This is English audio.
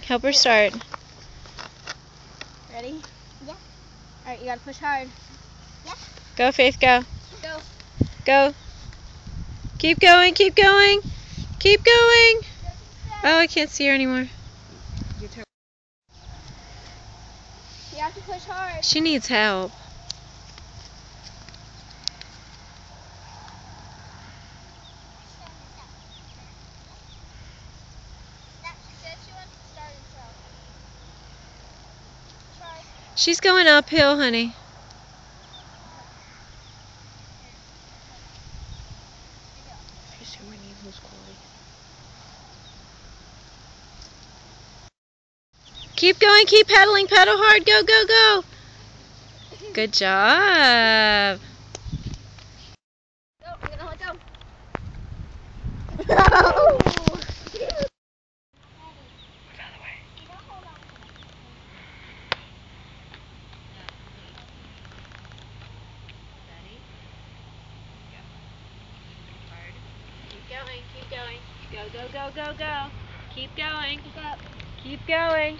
Help her start. Ready? Yeah. Alright, you gotta push hard. Yeah. Go, Faith, go. Go. Go. Keep going, keep going. Keep going. Oh, I can't see her anymore. You have to push hard. She needs help. She's going uphill, honey. Keep going, keep pedaling, pedal hard, go, go, go. Good job. Go, you're gonna let go. Keep going, keep going. Go, go, go, go, go. Keep going. Keep up. Keep going.